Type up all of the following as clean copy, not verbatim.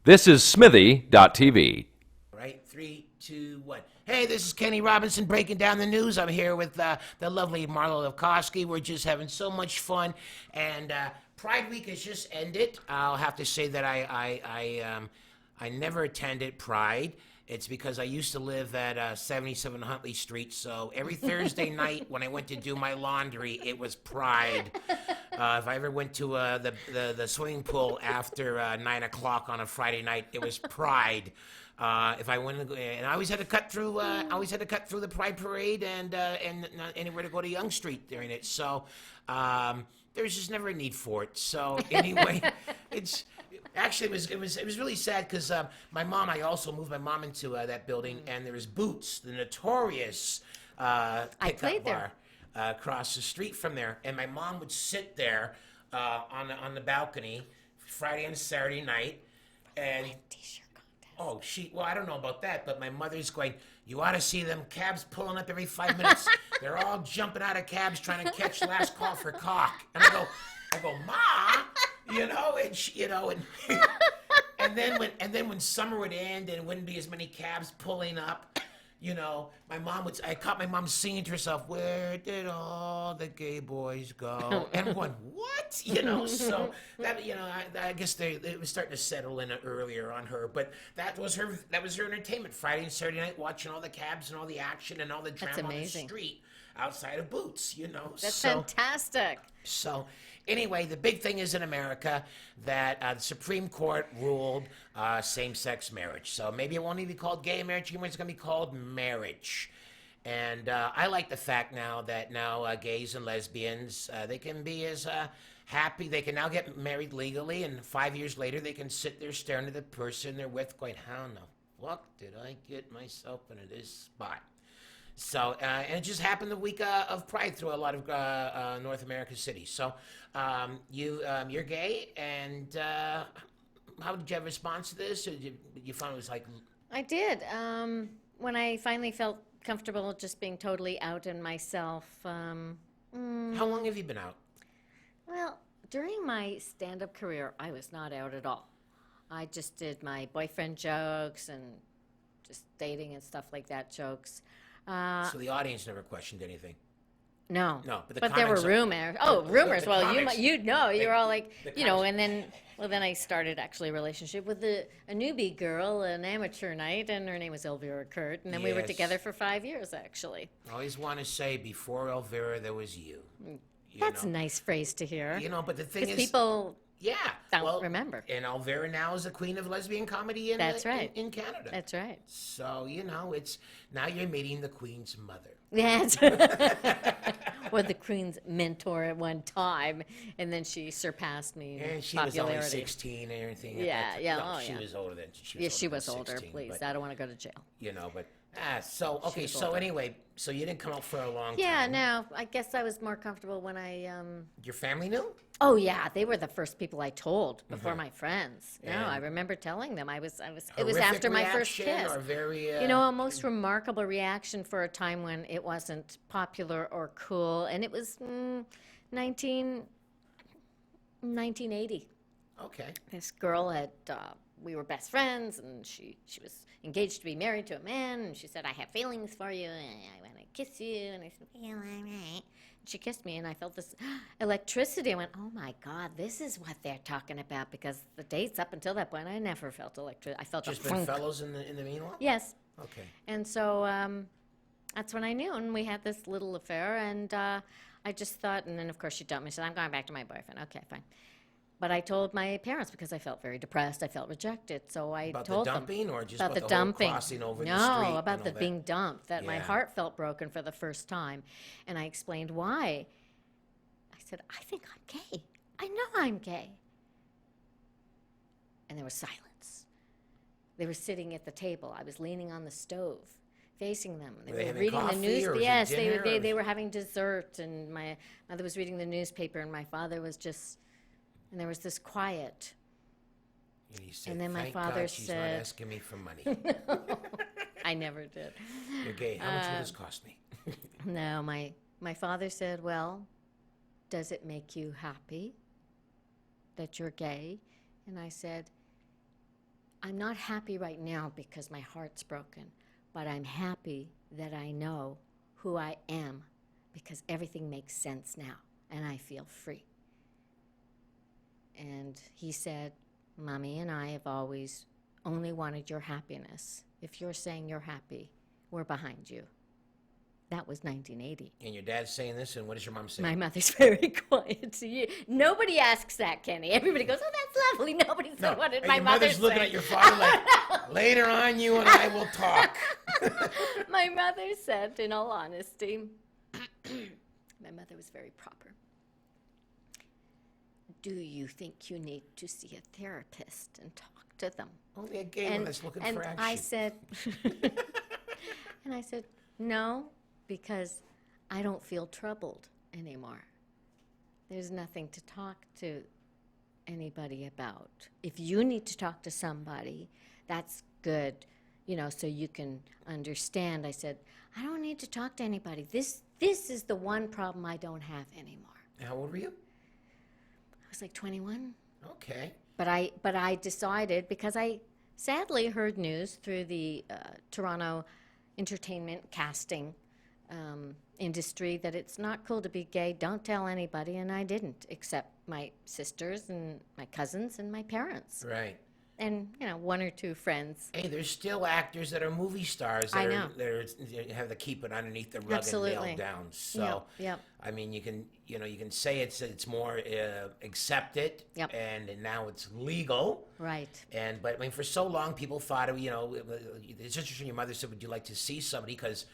This is Smithy.tv. Right, 3, 2, 1. Hey, this is Kenny Robinson breaking down the news. I'm here with the lovely Marla Lukofsky. We're just having so much fun, and Pride Week has just ended. I'll have to say that I never attended Pride. It's because I used to live at 77 Huntley Street, so every Thursday night when I went to do my laundry, it was Pride. If I ever went to the swimming pool after 9 o'clock on a Friday night, it was Pride. If I went and I always had to cut through, the Pride Parade and not anywhere to go to Young Street during it. So there was just never a need for it. So anyway, it's. Actually, it was really sad because my mom. I also moved my mom into that building, and there was Boots, the notorious pickup bar, across the street from there. And my mom would sit there on the balcony Friday and Saturday night, and oh, well, I don't know about that, but my mother's going, you ought to see them cabs pulling up every 5 minutes. They're all jumping out of cabs trying to catch last call for cock. And I go, Ma. And then when summer would end and it wouldn't be as many cabs pulling up, I caught my mom singing to herself, "Where did all the gay boys go?" And I'm going, "What?" So that I guess it was starting to settle in earlier on her, but that was her entertainment Friday and Saturday night, watching all the cabs and all the action and all the drama on the street outside of Boots. That's fantastic. So anyway, the big thing is in America that the Supreme Court ruled same-sex marriage. So maybe it won't even be called gay marriage anymore. It's going to be called marriage. And I like the fact that gays and lesbians, they can be as happy. They can now get married legally, and 5 years later, they can sit there staring at the person they're with going, how in the fuck did I get myself into this spot? So, and it just happened the week of Pride through a lot of North American cities. So, you're gay, and how did you have a response to this? Or did you find it was like... I did. When I finally felt comfortable just being totally out in myself. How long have you been out? Well, during my stand-up career, I was not out at all. I just did my boyfriend jokes and just dating and stuff like that jokes. So the audience never questioned anything. No, but there were rumors. Oh, rumors. Well, comics, you're all like, and then I started actually a relationship with a newbie girl, an amateur night, and her name was Elvira Kurt, and then we were together for 5 years actually. I always want to say, before Elvira, there was you. That's a nice phrase to hear. But the thing is, people don't remember. And Elvira now is the queen of lesbian comedy in Canada. That's right. So, it's now you're meeting the queen's mother. Yes. Or the queen's mentor at one time, and then she surpassed me in she popularity. was only 16 and everything. She was older than she was older. 16, please, but, I don't want to go to jail. Anyway, so you didn't come out for a long time. Yeah, no, I guess I was more comfortable when I. Your family knew? Oh yeah, they were the first people I told before my friends. No, I remember telling them. It was after my first kiss. Or very, a most remarkable reaction for a time when it wasn't popular or cool, and it was 1980. Okay. This girl had. We were best friends, and she was engaged to be married to a man, and she said, I have feelings for you, and I want to kiss you, and I said, well, all right. She kissed me, and I felt this electricity. I went, oh, my God, this is what they're talking about, because the dates up until that point, I never felt electricity. I felt just a been fellows in the meanwhile? Yes. Okay. And so that's when I knew, and we had this little affair, and I just thought, and then, of course, she dumped me. She said, I'm going back to my boyfriend. Okay, fine. But I told my parents because I felt very depressed. I felt rejected. So I told them. About the dumping or just about the whole dumping. Crossing over the street? No, about the being dumped, that my Yeah. heart felt broken for the first time. And I explained why. I said, I think I'm gay. I know I'm gay. And there was silence. They were sitting at the table. I was leaning on the stove, facing them. Were they were having reading the coffee, news. or was it Yes, dinner, they were having dessert, and my mother was reading the newspaper, and my father was just. And there was this quiet. And, he said, and then my thank father God she's said, not asking me for money. I never did. You're gay. How much will this cost me? No, my father said, well, does it make you happy that you're gay? And I said, I'm not happy right now because my heart's broken, but I'm happy that I know who I am because everything makes sense now and I feel free. And he said, Mommy and I have always only wanted your happiness. If you're saying you're happy, we're behind you. That was 1980. And your dad's saying this, and what is your mom saying? My mother's very quiet. Nobody asks that, Kenny. Everybody goes, oh, that's lovely. Nobody said, what did my your mother mother's say? looking at your father like, later on, you and I will talk. My mother said, in all honesty, my mother was very proper. Do you think you need to see a therapist and talk to them? Only a gay one that's looking for action. I said, and I said, no, because I don't feel troubled anymore. There's nothing to talk to anybody about. If you need to talk to somebody, that's good, so you can understand. I said, I don't need to talk to anybody. This is the one problem I don't have anymore. How old were you? I was like 21. Okay. But I decided, because I sadly heard news through the Toronto entertainment casting industry that it's not cool to be gay. Don't tell anybody, and I didn't, except my sisters and my cousins and my parents. Right. And, one or two friends. Hey, there's still actors that are movie stars I know. that have to keep it underneath the rug Absolutely. and nailed down. So, Yep. I mean, you can say it's more accepted, Yep. and now it's legal. Right. But I mean, for so long, people thought, it's interesting. Your mother said, "Would you like to see somebody?" Because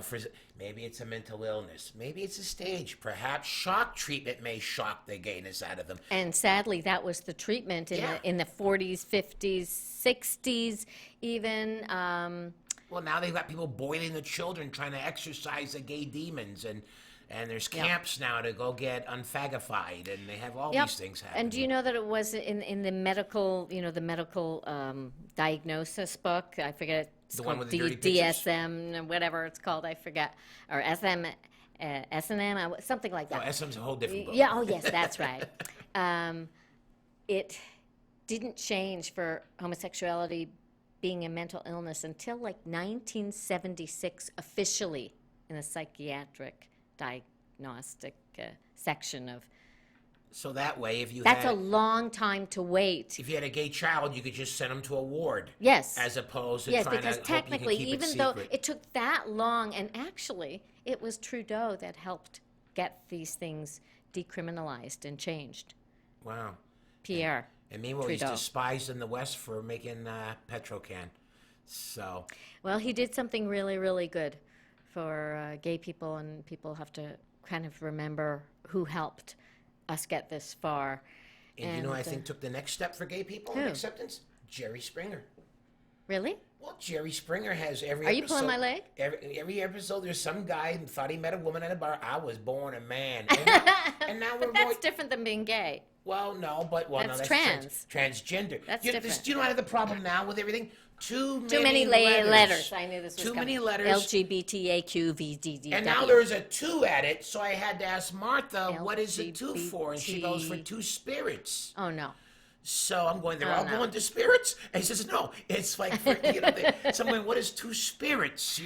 for maybe it's a mental illness, maybe it's a stage, perhaps shock treatment may shock the gayness out of them. And sadly, that was the treatment in the 40s, 50s, 60s, even. Well, now they've got people boiling the children, trying to exorcise the gay demons, and there's camps now to go get unfagified, and they have all these things happening. And do you know that it was in the medical, diagnosis book? I forget. It's The called one with the dirty pictures? DSM, whatever it's called, I forget, or SM, S&M, something like that. Oh, SM's a whole different book. Yeah. Oh, yes, that's right. It didn't change for homosexuality being a mental illness until like 1976 officially in the psychiatric diagnostic section of. So that way, That's a long time to wait. if you had a gay child, you could just send them to a ward. Yes. As opposed to Yes, trying because to hope you can technically, keep even it though secret. it took that long, and actually, it was Trudeau that helped get these things decriminalized and changed. Wow. Pierre. And meanwhile, Trudeau. he's despised in the West for making Petrocan. So, Well, he did something really, really good for gay people, and people have to kind of remember who helped us get this far. and I think took the next step for gay people in Who? acceptance? Jerry Springer. Really? Well, Jerry Springer has every Are you episode. pulling my leg? Every episode, there's some guy who thought he met a woman at a bar. I was born a man. And now we're But that's going. different than being gay. Well, no, but That's trans. Transgender. That's do different. you know what the problem now with everything? Too Many letters. I knew this was Too coming. many letters. LGBTAQVDD. And now there's a 2 at it, so I had to ask Martha, what is the 2 for? And she goes, for 2 spirits. Oh, no. So I'm going, they're all no. going to spirits? And he says, no, it's like, for, so I'm going, what is 2 spirits?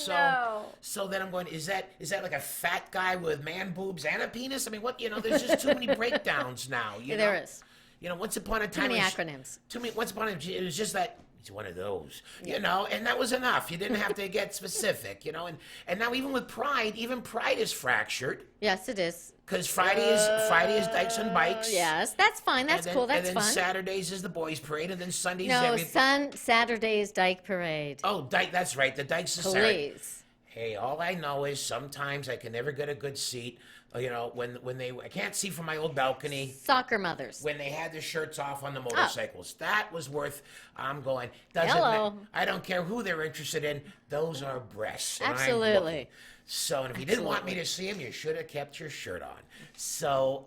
no. So then I'm going, is that like a fat guy with man boobs and a penis? I mean, what, there's just too many breakdowns now. There is. Once upon a Too time. many acronyms. Once upon a time, it was just that. It's one of those, and that was enough. You didn't have to get specific, and now even with Pride, even Pride is fractured. Yes, it is. Because Friday is Dykes and Bikes. Yes, that's fine. That's cool. That's and then fun. Saturdays is the Boys Parade, and then Sundays No, everything. Saturday is Dyke Parade. Oh, Dyke, that's right. The Dykes Society. Please. Hey, all I know is sometimes I can never get a good seat. When I can't see from my old balcony. Soccer mothers. When they had their shirts off on the motorcycles, that was worth. I'm going. Hello. I don't care who they're interested in. Those are breasts. and I'm Absolutely. looking. So, and if you didn't want me to see them, you should have kept your shirt on. So,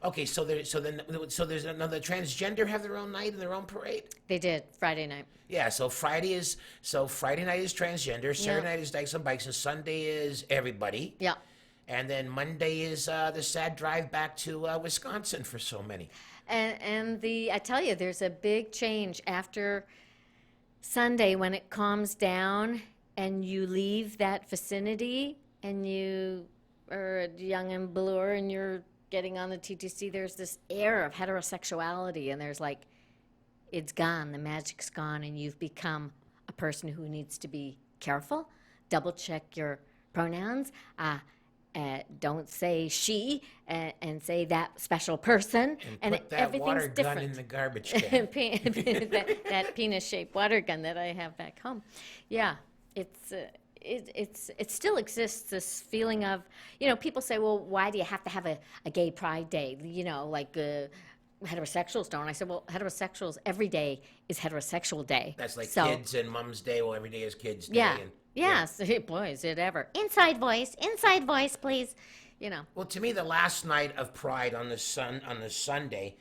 okay. So there's another transgender have their own night and their own parade. They did Friday night. Yeah. So Friday night is transgender. Saturday night is Dykes and Bikes, and Sunday is everybody. Yeah. And then Monday is the sad drive back to Wisconsin for so many. And I tell you, there's a big change after Sunday when it calms down and you leave that vicinity and you are young and blur and you're getting on the TTC. There's this air of heterosexuality, and there's like, it's gone, the magic's gone, and you've become a person who needs to be careful, double check your pronouns, don't say she, and say that special person, And put that everything's water gun different. in the garbage can. that penis-shaped water gun that I have back home. Yeah, it still exists, this feeling of, people say, well, why do you have to have a gay pride day? Like heterosexuals don't. I said, well, heterosexuals, every day is heterosexual day. That's like So, kids and mom's day. Well, every day is kids' day. Yeah. And, Yes. Boy, is it ever. Inside voice, please. Well, to me, the last night of Pride on the Sunday,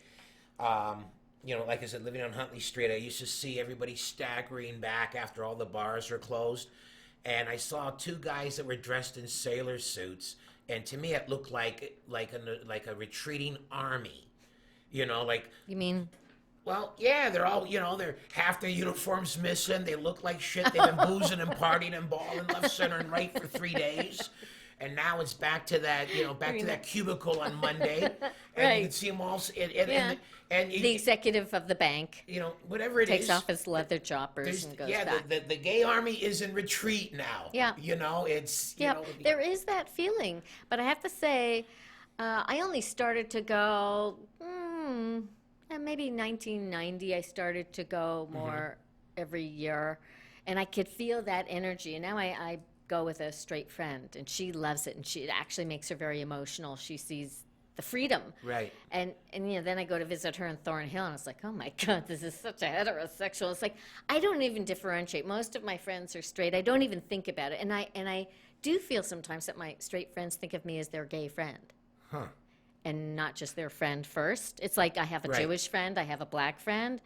like I said, living on Huntley Street, I used to see everybody staggering back after all the bars are closed, and I saw two guys that were dressed in sailor suits, and to me, it looked like a retreating army. Like. You mean? Well, yeah, they're all, they're half their uniforms missing. They look like shit. They've been boozing and partying and balling left, center, and right for 3 days. And now it's back to that, to that cubicle on Monday. And Right. you can see them all, Yeah. and The executive of the bank whatever it takes is. off his leather choppers and goes back. the gay army is in retreat now. Yeah. It's, Yeah, there is that feeling. But I have to say, I only started to go, maybe 1990, I started to go more every year. And I could feel that energy. And now I go with a straight friend, and she loves it. And it actually makes her very emotional. She sees the freedom. Right. And then I go to visit her in Thornhill, and it's like, oh my God, this is such a heterosexual. It's like, I don't even differentiate. Most of my friends are straight. I don't even think about it. And I do feel sometimes that my straight friends think of me as their gay friend. Huh. And not just their friend first. It's like I have a Right. Jewish friend, I have a black friend,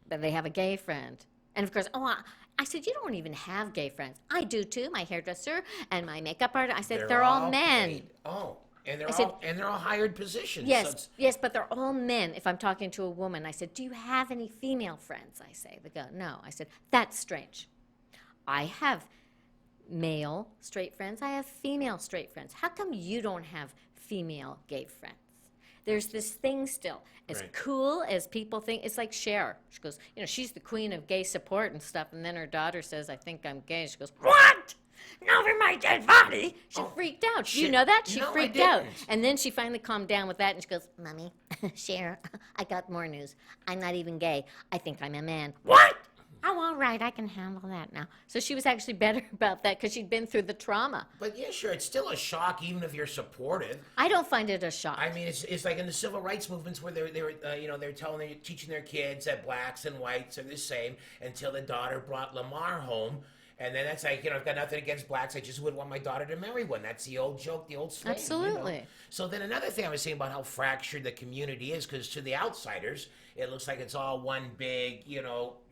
then they have a gay friend. And of course, I said, you don't even have gay friends. I do too, my hairdresser and my makeup artist. I said, they're all men. paid. Oh, and they're I said- all hired positions. So Yes, it's- yes, but they're all men. If I'm talking to a woman, I said, do you have any female friends? I say, they go, no. I said, that's strange. I have male straight friends. I have female straight friends. How come you don't have female gay friends? There's this thing still. As Right. cool as people think, it's like Cher. She goes, she's the queen of gay support and stuff. And then her daughter says, I think I'm gay. She goes, what? Not in my dead body. She freaked out. Do you shit. know that? She No, I freaked out. didn't. And then she finally calmed down with that, and she goes, Mommy, Cher, I got more news. I'm not even gay. I think I'm a man. What? Oh, all right, I can handle that now. So she was actually better about that because she'd been through the trauma. But yeah, sure, it's still a shock, even if you're supportive. I don't find it a shock. I mean, it's like in the civil rights movements where they were they're teaching their kids that blacks and whites are the same until the daughter brought Lamar home. And then that's like, I've got nothing against blacks. I just wouldn't want my daughter to marry one. That's the old joke, the old slang. Absolutely. So then another thing I was saying about how fractured the community is, because to the outsiders, it looks like it's all one big,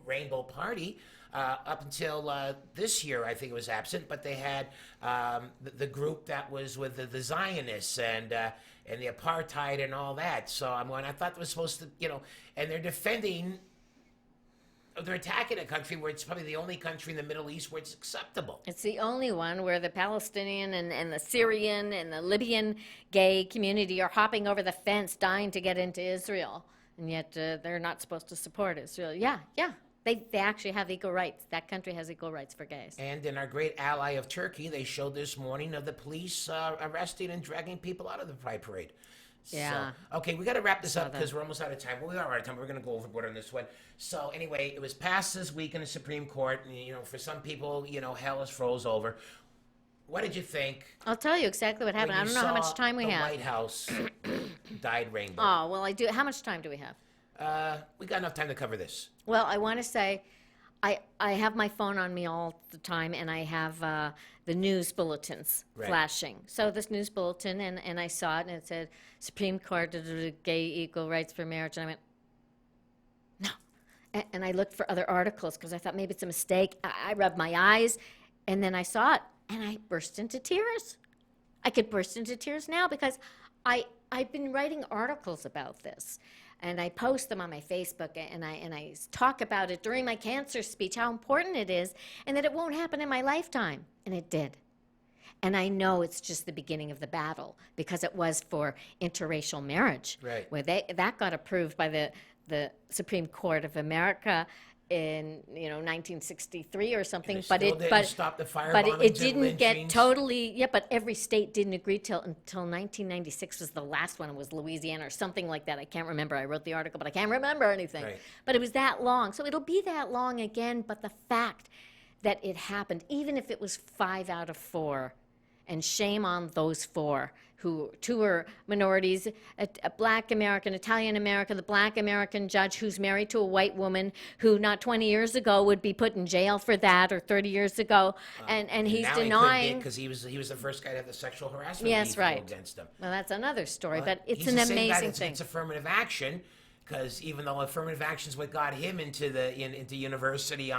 rainbow party. Up until this year, I think it was absent, but they had the group that was with the Zionists and the apartheid and all that. So I thought it was supposed to, and they're defending. They're attacking a country where it's probably the only country in the Middle East where it's acceptable. It's the only one where the Palestinian and the Syrian and the Libyan gay community are hopping over the fence dying to get into Israel. And yet they're not supposed to support Israel. Yeah. They actually have equal rights. That country has equal rights for gays. And in our great ally of Turkey, they showed this morning of the police arresting and dragging people out of the Pride Parade. Yeah. So, okay, we got to wrap this up that. because we're almost out of time. Well, we are out of time. We're going to go overboard on this one. So anyway, it was passed this week in the Supreme Court. And, for some people, hell has froze over. What did you think? I'll tell you exactly what happened. I don't know how much time we the have. White House dyed rainbow. Oh, well, I do. How much time do we have? We got enough time to cover this. Well, I want to say I have my phone on me all the time, and I have the news bulletins Right. flashing. So this news bulletin, and I saw it, and it said, Supreme Court, gay equal rights for marriage. And I went, no. And I looked for other articles because I thought maybe it's a mistake. I rubbed my eyes, and then I saw it, and I burst into tears. I could burst into tears now because I've been writing articles about this, and I post them on my Facebook, and I talk about it during my cancer speech, how important it is, and that it won't happen in my lifetime, and it did. And I know it's just the beginning of the battle because it was for interracial marriage, Right. where that got approved by the Supreme Court of America in 1963 or something. And it but still it didn't but stop the fire but it bombings and didn't get lynchings. totally. Yeah, but every state didn't agree until 1996 was the last one. It was Louisiana or something like that. I can't remember. I wrote the article, but I can't remember anything. Right. But it was that long, so it'll be that long again. But the fact that it happened, even if it was 5 out of 4. And shame on those 4 two are minorities, a black American, Italian American, the black American judge who's married to a white woman who not 20 years ago would be put in jail for that, or 30 years ago, and he's denying. Because he was the first guy to have the sexual harassment Yes, people right. against him. Well, that's another story, but it's He's an the same guy amazing that's thing. against affirmative action. Because even though affirmative action is what got him into into university,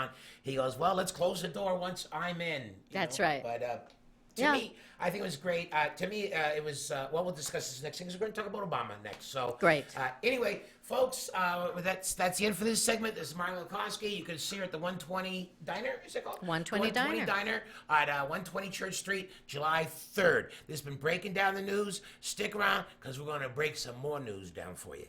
he goes, well, let's close the door once I'm in. That's right. But to Yeah. me, I think it was great. To me, it was, well, we'll discuss this next thing, because we're going to talk about Obama next. So Great. Anyway, folks, that's the end for this segment. This is Marla Lukofsky. You can see her at the 120 Diner, is it called? 120 120 Diner at 120 Church Street, July 3rd. This has been Breaking Down the News. Stick around, because we're going to break some more news down for you.